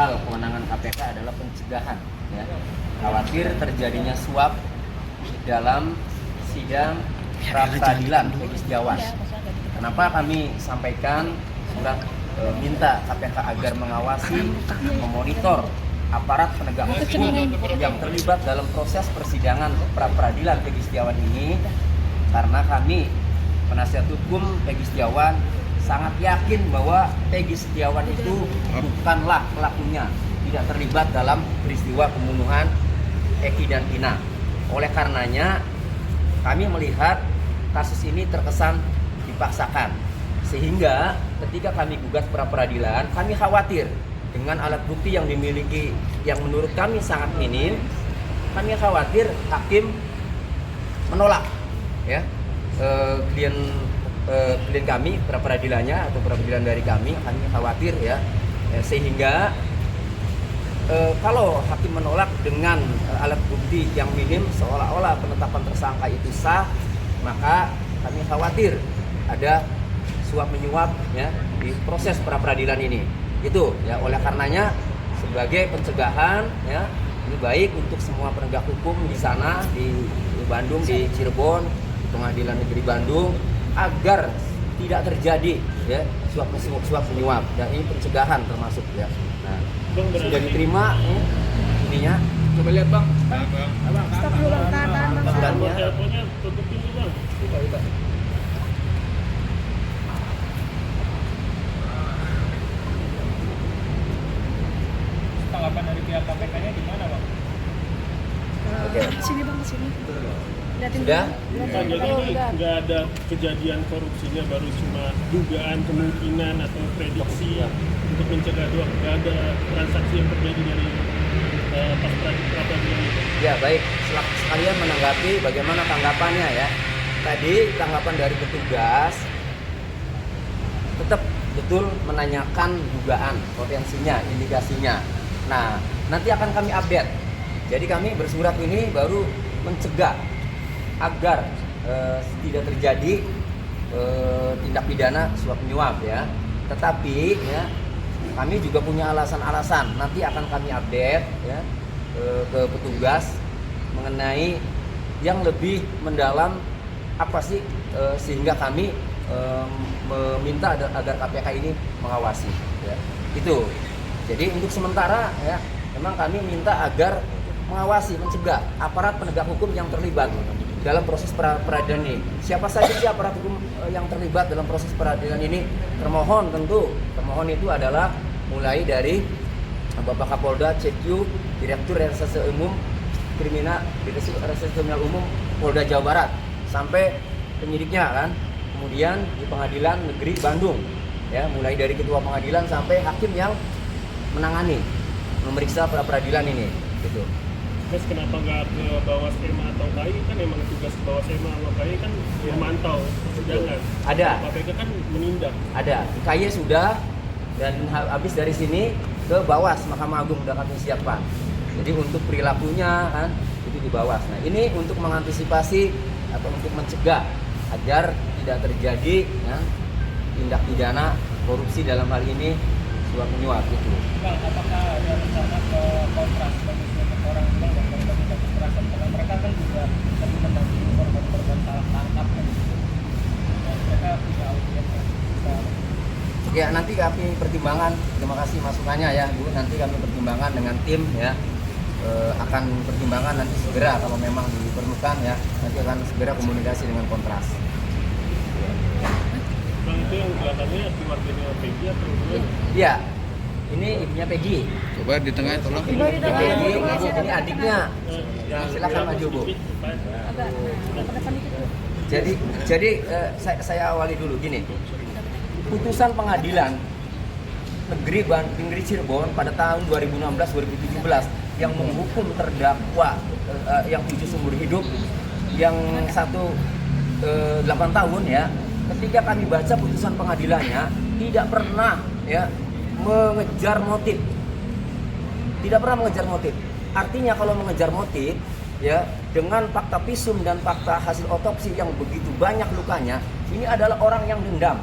hal kewenangan KPK adalah pencegahan, ya. Khawatir terjadinya suap dalam sidang pra peradilan Peggy Setiawan. Kenapa kami sampaikan surat minta KPK agar mengawasi, memonitor aparat penegak hukum yang terlibat dalam proses persidangan pra peradilan Peggy Setiawan ini, karena kami penasihat hukum Peggy Setiawan sangat yakin bahwa Peggy Setiawan itu bukanlah pelakunya, tidak terlibat dalam peristiwa pembunuhan Eki dan Ina. Oleh karenanya kami melihat kasus ini terkesan dipaksakan, sehingga ketika kami gugat pra peradilan, kami khawatir dengan alat bukti yang dimiliki yang menurut kami sangat minim. Kami khawatir hakim menolak, ya, klien kami, pra peradilannya atau pra peradilan dari kami khawatir, ya, sehingga kalau hakim menolak dengan alat bukti yang minim seolah-olah penetapan tersangka itu sah, maka kami khawatir ada suap menyuap, ya, di proses pra peradilan ini. Itu, ya, oleh karenanya sebagai pencegahan, ya, ini baik untuk semua penegak hukum di sana, di Bandung, di Cirebon, di Pengadilan Negeri Bandung, agar tidak terjadi, ya, suap menyuap, dan ini pencegahan termasuk, ya. Nah, sudah diterima ininya. Coba lihat, Bang. Stop dulu, Bang. Tahan, Bang. Suratnya. Teleponnya tutup dulu, Bang. Coba. Tanggapan dari pihak KPK-nya gimana, Bang? Oke. Sini, Bang, kesini. Liatin Sudah? dulu. Kan jadi Oh, ini udah. nggak ada kejadian korupsinya, baru cuma dugaan kemungkinan atau prediksi untuk mencegah doang. Nggak ada transaksi yang terjadi dari pas peradilan itu. Ya, baik, sekalian menanggapi bagaimana tanggapannya, ya. Tadi tanggapan dari petugas tetap betul menanyakan dugaan, potensinya, indikasinya. Nah, nanti akan kami update. Jadi kami bersurat ini baru mencegah agar tidak terjadi tindak pidana suap menyuap, ya. Tetapi, ya, kami juga punya alasan-alasan. Nanti akan kami update, ya, ke petugas mengenai yang lebih mendalam apa sih, sehingga kami meminta agar KPK ini mengawasi, ya. Itu. Jadi untuk sementara, ya, memang kami minta agar mengawasi, mencegah aparat penegak hukum yang terlibat dalam proses peradilan ini. Siapa saja sih aparat hukum yang terlibat dalam proses peradilan ini? Termohon tentu. Termohon itu adalah mulai dari Bapak Kapolda, CQ, Direktur Reserse Umum Kriminal, Direktur Reserse Kriminal Umum Polda Jawa Barat, sampai penyidiknya, kan. Kemudian di Pengadilan Negeri Bandung, ya, mulai dari ketua pengadilan sampai hakim yang menangani, memeriksa pra peradilan ini, gitu. Terus kenapa nggak ke bawah SEMA atau KAI? Kan emang tugas bawah SEMA atau KAI kan memantau persidangan. Ada. KPK kan menindak. Ada, KY sudah, dan habis dari sini ke Bawas, Mahkamah Agung sudah kami siapkan. Jadi untuk perilakunya, kan, itu di Bawas. Nah, ini untuk mengantisipasi atau untuk mencegah agar tidak terjadi, ya, tindak pidana korupsi dalam hal ini suap menyuap itu. Bang, apakah ada rencana ke kontras bagi setiap orang Bang dan korban tindak kekerasan? Karena mereka kan juga lagi mendampingi korban-korban salah tangkap, kan. Dan mereka punya audiens yang bisa. Ya, nanti kami pertimbangan. Terima kasih masukannya, ya, Bu. Nanti kami pertimbangkan dengan tim, ya. Akan pertimbangan nanti segera kalau memang diperlukan, ya. Nanti akan segera komunikasi dengan kontras. Bang, itu yang belakangnya keluarganya Peggy atau gimana? Iya, ini ibunya Peggy. Coba di tengah tolong. Coba di tengah. Peggy, ini adiknya. Silakan maju, Bu. Agak, nah, ke depan dikit dulu. Jadi saya awali dulu gini. Putusan pengadilan negeri Cirebon pada tahun 2016-2017 yang menghukum terdakwa yang 7 seumur hidup, yang 8 tahun, ya. Ketika kami baca putusan pengadilannya, tidak pernah, ya, mengejar motif. Tidak pernah mengejar motif. Artinya kalau mengejar motif, ya, dengan fakta visum dan fakta hasil otopsi yang begitu banyak lukanya, ini adalah orang yang dendam.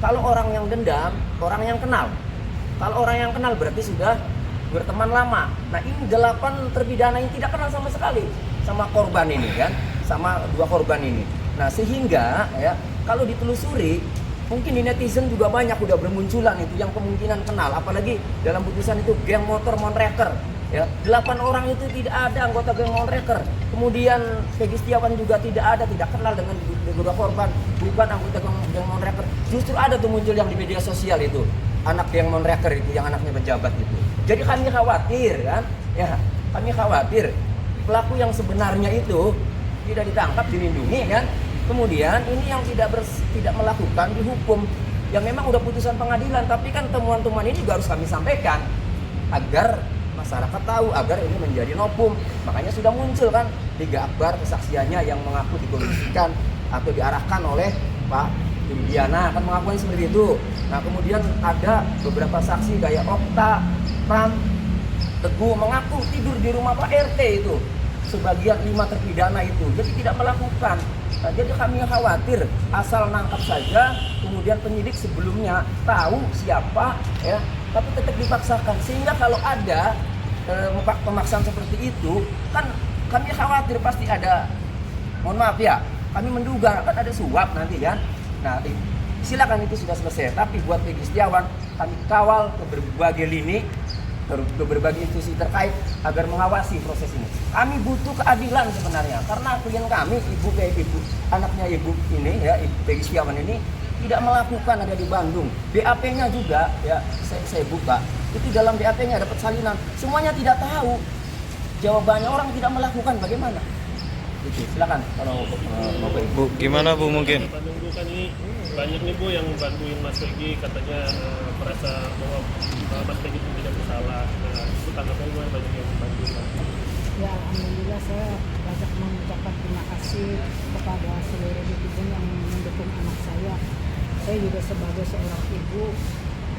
Kalau orang yang dendam, orang yang kenal. Kalau orang yang kenal berarti sudah berteman lama. Nah ini 8 terpidana yang tidak kenal sama sekali sama korban ini kan, sama 2 korban ini. Nah sehingga ya kalau ditelusuri mungkin di netizen juga banyak udah bermunculan itu yang kemungkinan kenal, apalagi dalam putusan itu geng motor Monreker ya, 8 orang itu tidak ada anggota geng Monreker. Kemudian Peggy Setiawan juga tidak ada, tidak kenal dengan kedua korban, bukan anggota geng Monreker. Justru ada tuh muncul yang di media sosial itu anak geng Monreker itu, yang anaknya pejabat itu. Jadi kami khawatir kan, ya kami khawatir pelaku yang sebenarnya itu tidak ditangkap, dilindungi kan. Kemudian ini yang tidak melakukan dihukum, yang memang udah putusan pengadilan, tapi kan temuan-temuan ini juga harus kami sampaikan agar masyarakat tahu, agar ini menjadi novum. Makanya sudah muncul kan 3 akbar kesaksiannya yang mengaku dikondisikan atau diarahkan oleh Pak Indiana, kan mengakukan seperti itu. Nah kemudian ada beberapa saksi kayak Okta, Pram, Teguh mengaku tidur di rumah Pak RT itu, sebagian 5 terpidana itu, jadi tidak melakukan. Nah, jadi kami khawatir asal nangkap saja, kemudian penyidik sebelumnya tahu siapa ya, tapi tetap dipaksakan. Sehingga kalau ada pemaksaan seperti itu, kan kami khawatir pasti ada, mohon maaf ya, kami menduga kan ada suap nanti kan. Nah silakan itu sudah selesai, tapi buat Peggy Setiawan kami kawal ke berbagai lini, ke berbagai institusi terkait agar mengawasi proses ini. Kami butuh keadilan sebenarnya, karena klien kami, ibu anaknya ibu ini ya, Ibu Peggy Setiawan ini tidak melakukan, ada di Bandung. BAP-nya juga ya, saya buka, itu dalam BAP-nya dapat salinan, semuanya tidak tahu. Jawabannya orang tidak melakukan, bagaimana? Itu silakan kalau mau ke Ibu. Gimana Bu mungkin? Bandung Bu kan ini banyak nih Bu yang bantuin Mas Peggy, katanya merasa bahwa Mas Peggy itu tidak bersalah. Nah, itu tanggapannya gue banyak yang bantuin Mas. Ya alhamdulillah saya banyak mengucapkan terima kasih kepada seluruh netizen yang mendukung anak saya. Saya juga sebagai seorang ibu,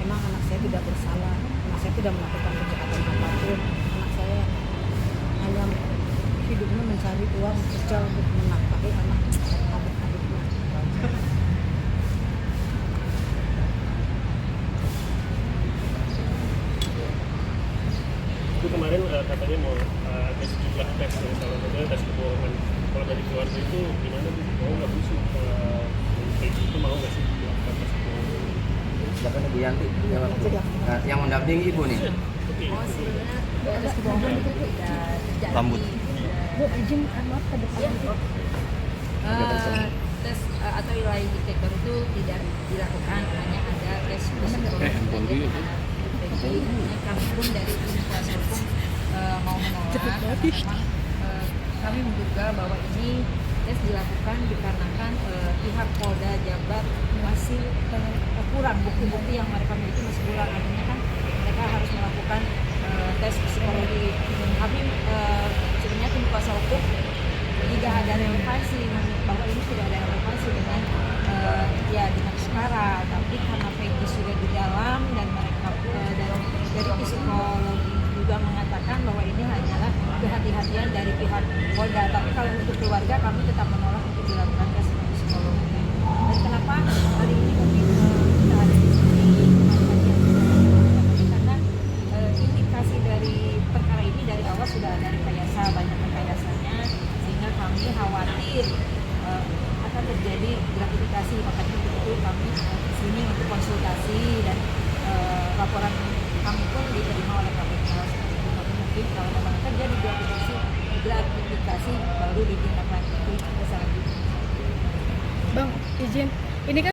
memang anak saya tidak bersalah, anak saya tidak melakukan kejahatan apapun. Anak saya hanya hidupnya mencari uang kerja untuk menafkahi adik-adiknya. Itu kemarin katanya mau ada sejumlah tes, salah satunya tes kebohongan. Kalau dari keluarga itu gimana Bu? Mau nggak Bu sih? Peggy itu mau nggak sih melakukan tes kebohongan? Silakan Ibu Yanti. Nah, yang mendampingi Ibu nih. Oh sebenarnya ada kebohongan itu tidak terjadi. Rambut. Bu izin maaf ke depan. Tes atau lie detector itu tidak dilakukan, hanya ada tes psikologi. Kami pun dari tim kuasa hukum mau menolak, karena memang kami menduga bahwa ini tes dilakukan dikarenakan pihak Polda Jabar masih kurang, bukti-bukti yang mereka miliki masih kurang, artinya kan mereka harus melakukan tes psikologi. Kami sebenarnya tim kuasa hukum tidak ada relevansi bahwa ini tidak ada relevansi dengan dengan perkara, tapi karena Peggy sudah di dalam dan mereka dari psikologi juga mengatakan bahwa ini hanyalah kehati-hatian dari pihak Polda. Tapi kalau untuk keluarga kami tetap menolak untuk dilakukan tes psikologi. Dan kenapa hari ini kami kita ada di sini karena indikasi dari perkara ini dari awal sudah ada rekayasa, banyak rekayasanya, sehingga kami khawatir akan terjadi gratifikasi. Makanya itu kami sini untuk konsultasi dan laporan kami pun diterima oleh KPK. Kami mungkin kalau memang terjadi gratifikasi baru ditindaklanjuti selanjutnya. Bang izin, ini kan